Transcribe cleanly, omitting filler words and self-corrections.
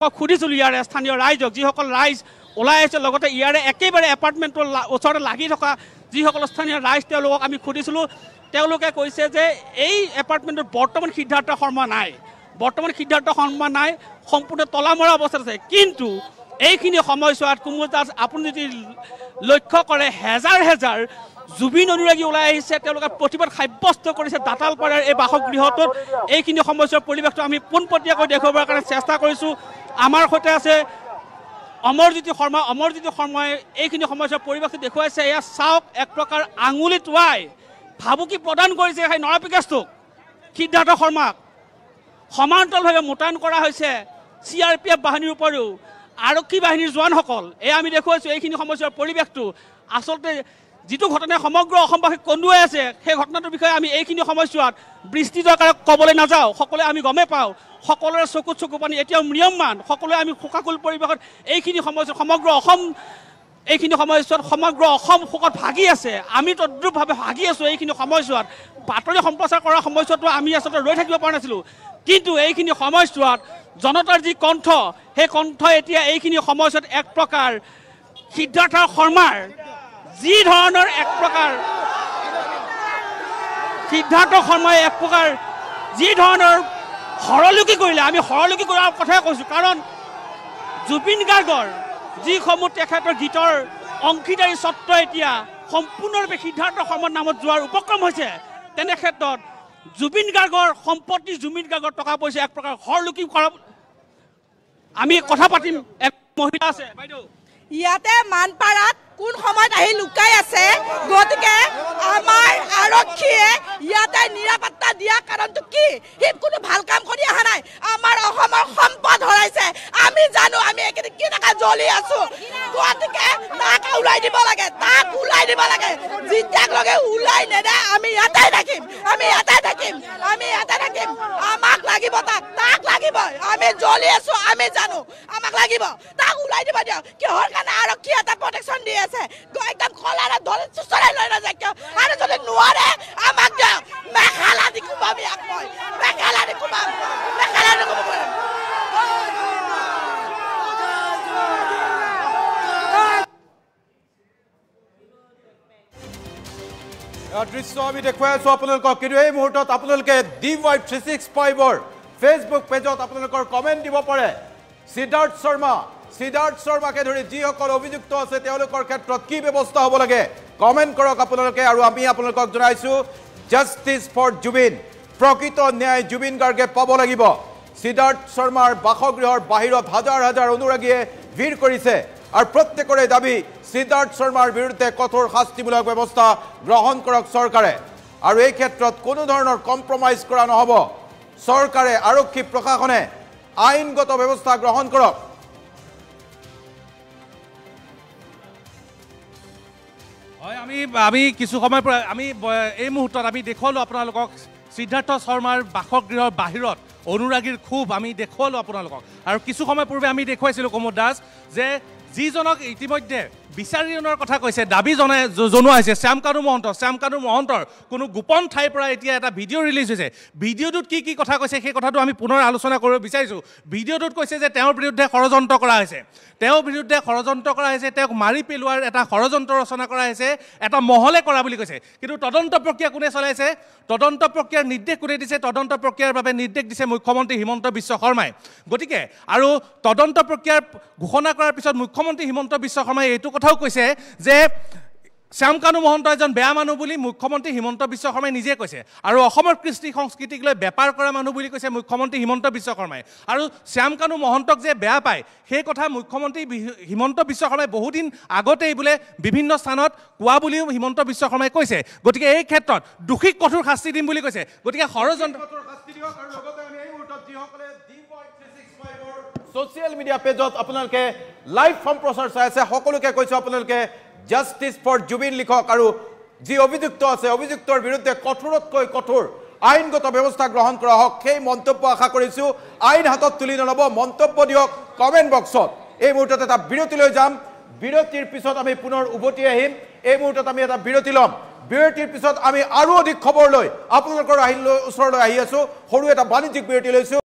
খুদিছিলোঁ ইয়াৰে স্থানীয় ৰাইজক যিসকল ৰাইজ ওলাই আহিছে লগতে ইয়াৰে একেবাৰে এপাৰ্টমেণ্টৰ ওচৰতে লাগি থকা যিসকল স্থানীয় ৰাইজ তেওঁলোকক আমি খুদিছিলোঁ তেওঁলোকে কৈছে যে এই এপাৰ্টমেণ্টত বৰ্তমান সিদ্ধাৰ্থ শৰ্মা নাই সম্পূৰ্ণ তলামৰা অৱস্থাত আছে কিন্তু এইখিনি সময়ছোৱাত কুমুদ দাস আপুনি যদি লক্ষ্য কৰে হেজাৰ হেজাৰ জুবিন অনুৰাগী ওলাই আহিছে তেওঁলোকে প্ৰতিবাদ সাব্যস্ত কৰিছে দাঁতালপাৰাৰ এই বাসগৃহটোত এইখিনি সময়ছোৱাৰ পৰিৱেশটো আমি পোনপটীয়াকৈ দেখুৱাবৰ কাৰণে চেষ্টা কৰিছোঁ আমাৰ সৈতে আছে অমৰজ্যোতি শৰ্মাই এইখিনি সময়ছোৱাৰ পৰিৱেশটো দেখুৱাইছে এয়া চাওক এক প্ৰকাৰ আঙুলি টুৱাই ভাবুকি প্ৰদান কৰিছে সেই নৰপিকেশটোক সিদ্ধাৰ্থ শৰ্মাক সমান্তৰালভাৱে মোতায়েন কৰা হৈছে CRPF বাহিনীৰ উপৰিও আৰক্ষী বাহিনীৰ জোৱানসকল এয়া আমি দেখুৱাইছোঁ এইখিনি সময়ছোৱাৰ পৰিৱেশটো আচলতে যিটো ঘটনাই সমগ্ৰ অসমবাসীক কন্দুৱাই আছে সেই ঘটনাটোৰ বিষয়ে আমি এইখিনি সময়ছোৱাত বিস্তৃত আকাৰে ক'বলৈ নাযাওঁ সকলোৱে আমি গমেই পাওঁ সকলোৰে চকু পানী এতিয়াও ম্ৰিয়মান সকলোৱে আমি শোকাকুল পৰিৱেশত এইখিনি সময়ছোৱাত সমগ্ৰ অসম শোকত ভাগি আছে আমি তদ্ৰুপভাৱে ভাগি আছোঁ এইখিনি সময়ছোৱাত বাতৰি সম্প্ৰচাৰ কৰাৰ সময়ছোৱাতো আমি আচলতে ৰৈ থাকিব পৰা নাছিলোঁ কিন্তু এইখিনি সময়ছোৱাত জনতাৰ যি কণ্ঠ সেই কণ্ঠ এতিয়া এইখিনি সময়ছোৱাত এক প্ৰকাৰ সিদ্ধাৰ্থ শৰ্মাৰ যি ধৰণৰ এক প্ৰকাৰ সিদ্ধাৰ্থ শৰ্মাই এক প্ৰকাৰ যি ধৰণৰ হৰলুকি কৰিলে আমি হৰলুকি কৰাৰ কথাই কৈছোঁ কাৰণ জুবিন গাৰ্গৰ যিসমূহ তেখেতৰ গীতৰ অংশীদাৰী স্বত্ব এতিয়া সম্পূৰ্ণৰূপে সিদ্ধাৰ্থ শৰ্মাৰ নামত যোৱাৰ উপক্ৰম হৈছে তেনে ক্ষেত্ৰত জুবিন গাৰ্গৰ সম্পত্তি জুবিন গাৰ্গৰ টকা পইচা এক প্ৰকাৰ হৰলুকি কৰা আমি কথা পাতিম এক মহিলা আছে বাইদেউ ইয়াতে মানপাৰাত কোন সময়ত আহি লুকাই আছে গতিকে আমাৰ আৰক্ষীয়ে ইয়াতে নিৰাপত্তা দিয়া কাৰণটো কি সি কোনো ভাল কাম কৰি অহা নাই আমাৰ অসমৰ সম্পদ হৰাইছে আমি জানো আমি একেদিন কি টাকা জ্বলি আছো গতিকে তাক ওলাই দিব লাগে যেতিয়াক লগে ওলাই নেদে আমি ইয়াতে থাকিম আমাক লাগিব তাক লাগিব আমি জ্বলি আছো আমি জানো আমাক লাগিব তাক ওলাই দিব দিয়ক কিহৰ কাৰণে আৰক্ষী এটা প্ৰটেকশ্যন দি আছে একদম কলাৰে ধৰি চুচৰাই লৈ নাযায় কিয় আৰু যদি নোৱাৰে আমাক দিয়ক মেখেলা দি কুবাম ইয়াক মই মেখেলা দি কুবাম দৃশ্য আমি দেখুৱাই আছোঁ আপোনালোকক কিন্তু এই মুহূৰ্তত আপোনালোকে DY365ৰ ফেচবুক পেজত আপোনালোকৰ কমেণ্ট দিব পাৰে সিদ্ধাৰ্থ শৰ্মাকে ধৰি যিসকল অভিযুক্ত আছে তেওঁলোকৰ ক্ষেত্ৰত কি ব্যৱস্থা হ'ব লাগে কমেণ্ট কৰক আপোনালোকে আৰু আমি আপোনালোকক জনাইছোঁ জাষ্টিছ ফৰ জুবিন প্ৰকৃত ন্যায় জুবিন গাৰ্গে পাব লাগিব সিদ্ধাৰ্থ শৰ্মাৰ বাসগৃহৰ বাহিৰত হাজাৰ হাজাৰ অনুৰাগীয়ে ভিৰ কৰিছে আৰু প্ৰত্যেকৰে দাবী সিদ্ধাৰ্থ শৰ্মাৰ বিৰুদ্ধে কঠোৰ শাস্তিমূলক ব্যৱস্থা গ্ৰহণ কৰক চৰকাৰে আৰু এই ক্ষেত্ৰত কোনো ধৰণৰ কম্প্ৰমাইজ কৰা নহ'ব চৰকাৰে আৰক্ষী প্ৰশাসনে আইনগত ব্যৱস্থা গ্ৰহণ কৰক হয় আমি কিছু সময় পৰা আমি এই মুহূৰ্তত আমি দেখুৱালোঁ আপোনালোকক সিদ্ধাৰ্থ শৰ্মাৰ বাসগৃহৰ বাহিৰত অনুৰাগীৰ ক্ষোভ আমি দেখুৱালোঁ আপোনালোকক আৰু কিছু সময় পূৰ্বে আমি দেখুৱাইছিলোঁ কুমুদ দাস যে যিজনক ইতিমধ্যে বিচাৰি অনাৰ কথা কৈছে দাবী জনোৱা হৈছে শ্যামকানু মহন্তৰ কোনো গোপন ঠাইৰ পৰা এতিয়া এটা ভিডিঅ' ৰিলিজ হৈছে ভিডিঅ'টোত কি কথা কৈছে সেই কথাটো আমি পুনৰ আলোচনা কৰিব বিচাৰিছোঁ ভিডিঅ'টোত কৈছে যে তেওঁৰ বিৰুদ্ধে ষড়যন্ত্ৰ কৰা হৈছে তেওঁক মাৰি পেলোৱাৰ এটা ষড়যন্ত্ৰ ৰচনা কৰা হৈছে এটা মহলে কৰা বুলি কৈছে কিন্তু তদন্ত প্ৰক্ৰিয়া কোনে চলাইছে তদন্ত প্ৰক্ৰিয়াৰ নিৰ্দেশ কোনে দিছে তদন্ত প্ৰক্ৰিয়াৰ বাবে নিৰ্দেশ দিছে মুখ্যমন্ত্ৰী হিমন্ত বিশ্ব শৰ্মাই গতিকে আৰু তদন্ত প্ৰক্ৰিয়াৰ ঘোষণা কৰাৰ পিছত মুখ্যমন্ত্ৰী হিমন্ত বিশ্ব শৰ্মাই এইটো কথাও কৈছে যে শ্যামকানু মহন্ত এজন বেয়া মানুহ বুলি মুখ্যমন্ত্ৰী হিমন্ত বিশ্ব শৰ্মাই নিজে কৈছে আৰু অসমৰ কৃষ্টি সংস্কৃতিক লৈ বেপাৰ কৰা মানুহ বুলি কৈছে মুখ্যমন্ত্ৰী হিমন্ত বিশ্ব শৰ্মাই আৰু শ্যামকানু মহন্তক যে বেয়া পায় সেই কথা মুখ্যমন্ত্ৰী হিমন্ত বিশ্ব শৰ্মাই বহুদিন আগতেই বোলে বিভিন্ন স্থানত কোৱা বুলিও হিমন্ত বিশ্ব শৰ্মাই কৈছে গতিকে এই ক্ষেত্ৰত দোষীক কঠোৰ শাস্তি দিম বুলি কৈছে গতিকে ষড়যন্ত্ৰ ছ'চিয়েল মিডিয়া পেজত আপোনালোকে লাইভ সম্প্ৰচাৰ চাই আছে সকলোকে কৈছোঁ আপোনালোকে জাষ্টিছ ফৰ জুবিন লিখক আৰু যি অভিযুক্ত আছে অভিযুক্তৰ বিৰুদ্ধে কঠোৰতকৈ কঠোৰ আইনগত ব্যৱস্থা গ্ৰহণ কৰা হওক সেই মন্তব্য আশা কৰিছোঁ আইন হাতত তুলি নল'ব মন্তব্য দিয়ক কমেণ্ট বক্সত এই মুহূৰ্তত এটা বিৰতি লৈ যাম বিৰতিৰ পিছত আমি পুনৰ উভতি আহিম এই মুহূৰ্তত আমি এটা বিৰতি ল'ম বিৰতিৰ পিছত আমি আৰু অধিক খবৰ লৈ আপোনালোকৰ ওচৰলৈ আহি আছোঁ সৰু এটা বাণিজ্যিক বিৰতি লৈছোঁ